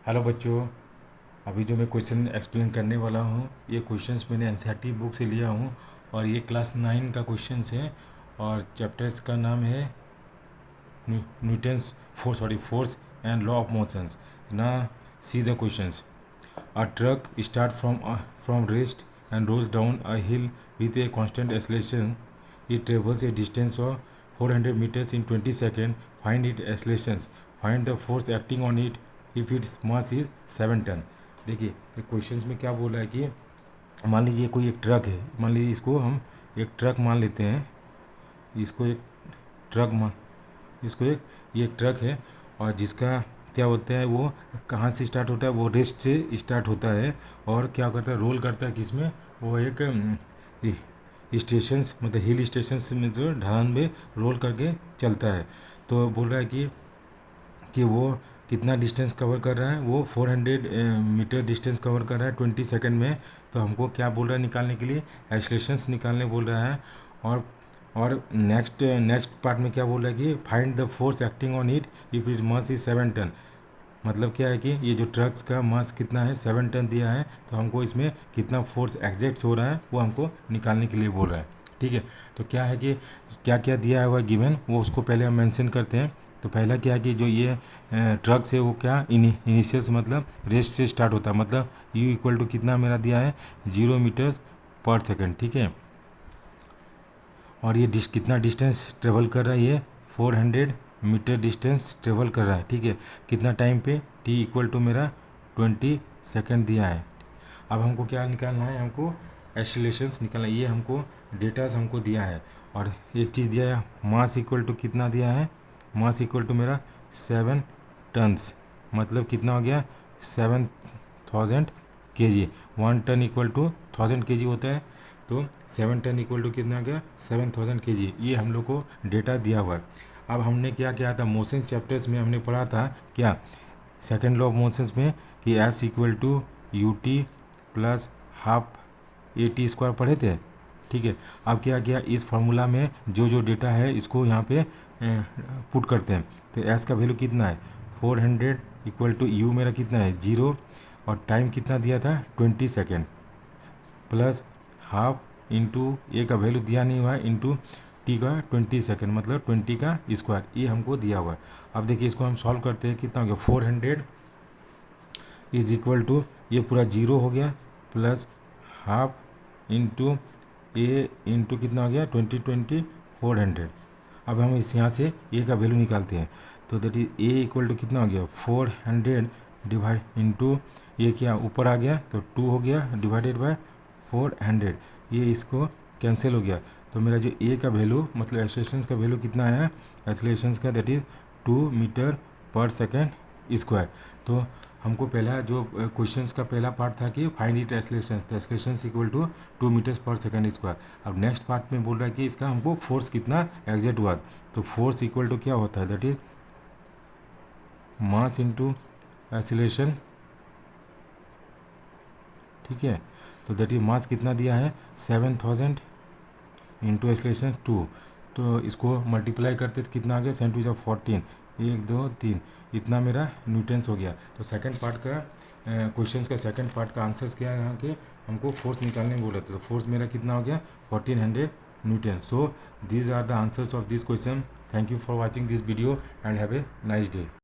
Hello बच्चों, अभी जो मैं क्वेश्चन एक्सप्लेन करने वाला हूँ ये क्वेश्चंस मैंने एनसीईआरटी बुक से लिया हूँ और ये क्लास 9 का क्वेश्चंस है और चैप्टर्स का नाम है Newton's force and law of motions ना। See the questions. A truck starts from rest and rolls down a hill with a constant acceleration. It travels a distance of 400 meters in 20 seconds. Find its accelerations. Find the force acting on it if its mass is 7 ton. देखिए ये questions में क्या बोल रहा है कि मान लीजिए कोई एक ट्रक है, मान लीजिए इसको हम एक ट्रक मान लेते हैं, इसको एक ट्रक मान इसको एक ये एक ट्रक है और जिसका क्या होता है, वो कहाँ से स्टार्ट होता है, वो रेस्ट से स्टार्ट होता है और क्या करता है, रोल करता है किसमें, वो एक स्टेशंस मतलब हिल स्टेशंस में जो ढलान में रोल करके चलता है। तो बोल रहा है कि वो कितना डिस्टेंस कवर कर रहा है, वो 400 मीटर डिस्टेंस कवर कर रहा है 20 सेकंड में। तो हमको क्या बोल रहा है निकालने के लिए, एक्सेलरेशंस निकालने बोल रहा है। और नेक्स्ट पार्ट में क्या बोल रहा है कि find the force acting on it if it mass is 7 ton. मतलब क्या है कि ये जो ट्रक्स का मास कितना है, 7 टन दिया है, तो हमको इसमें कितना फोर्स एग्जैक्ट हो रहा है वो हमको निकालने के लिए बोल रहा है। ठीक है, तो क्या है कि क्या क्या दिया है हुआ गिवन, वो उसको पहले हम मेंशन करते हैं। तो पहला क्या है कि जो ये ट्रक्स है वो क्या इनिशियल से मतलब रेस्ट से स्टार्ट होता है, मतलब यू इक्वल टू कितना मेरा दिया है 0 मीटर पर सेकेंड। ठीक है, और ये कितना डिस्टेंस ट्रेवल कर रहा है, ये 400 मीटर डिस्टेंस ट्रेवल कर रहा है। ठीक है, कितना टाइम पे, टी इक्वल टू मेरा 20 सेकेंड दिया है। अब हमको क्या निकालना है, हमको एक्सेलरेशंस निकालना है। ये हमको डेटास हमको दिया है और एक चीज़ दिया है, मास इक्वल टू कितना दिया है, मास इक्वल टू मेरा 7 टन्स, मतलब कितना हो गया 7000 kg। 1 ton equal to 1000 kg होता है, तो 7 टन इक्वल टू कितना आ गया 7000 kg। ये हम लोग को डेटा दिया हुआ है। अब हमने क्या किया था, मोशन चैप्टर्स में हमने पढ़ा था क्या, सेकेंड लॉ ऑफ मोशंस में कि s equal to u t plus half a t square पढ़े थे। ठीक है, अब क्या किया, इस फार्मूला में जो जो डेटा है इसको यहाँ पे पुट करते हैं। तो एस का वैल्यू कितना है 400 इक्वल टू यू मेरा कितना है 0 और टाइम कितना दिया था 20 सेकेंड प्लस हाफ इंटू ए का वैल्यू दिया नहीं हुआ है इंटू टी का 20 सेकेंड मतलब 20 का स्क्वायर, ये हमको दिया हुआ है। अब देखिए इसको हम सॉल्व करते हैं, कितना हो गया 400 इज इक्वल टू ये पूरा 0 हो गया प्लस हाफ इंटू ए इंटू कितना हो गया 20 400। अब हम इस यहाँ से ए का वैल्यू निकालते हैं, तो that is a equal to कितना हो गया 400 डिवाइड इंटू ये क्या ऊपर आ गया तो 2 हो गया डिवाइडेड बाय 400, ये इसको कैंसिल हो गया। तो मेरा जो ए का वैल्यू मतलब एक्सेलरेशन का वैल्यू कितना है, एक्सेलरेशन का दैट इज 2 मीटर पर सेकेंड स्क्वायर। तो हमको पहला जो क्वेश्चंस का पहला पार्ट था कि फाइंड इट एक्सेलरेशन, तो एक्सेलरेशन इक्वल टू 2 मीटर्स पर सेकेंड स्क्वायर। अब नेक्स्ट पार्ट में बोल रहा है कि इसका हमको फोर्स कितना एग्जैक्ट हुआ, तो फोर्स इक्वल टू क्या होता है that is mass into acceleration. ठीक है, तो दैट इज मास कितना दिया है 7000 इंटू एक्सेलरेशन 2, तो इसको मल्टीप्लाई करते तो कितना आ गया 7 टू 14, 1 2 3, इतना मेरा न्यूटन्स हो गया। तो सेकंड पार्ट का क्वेश्चंस का सेकंड पार्ट का आंसर्स क्या है यहाँ के, हमको फोर्स निकालने बोला था, तो फोर्स मेरा कितना हो गया 1400 newton. So these are the answers of this question. Thank you for watching this video and have a nice day.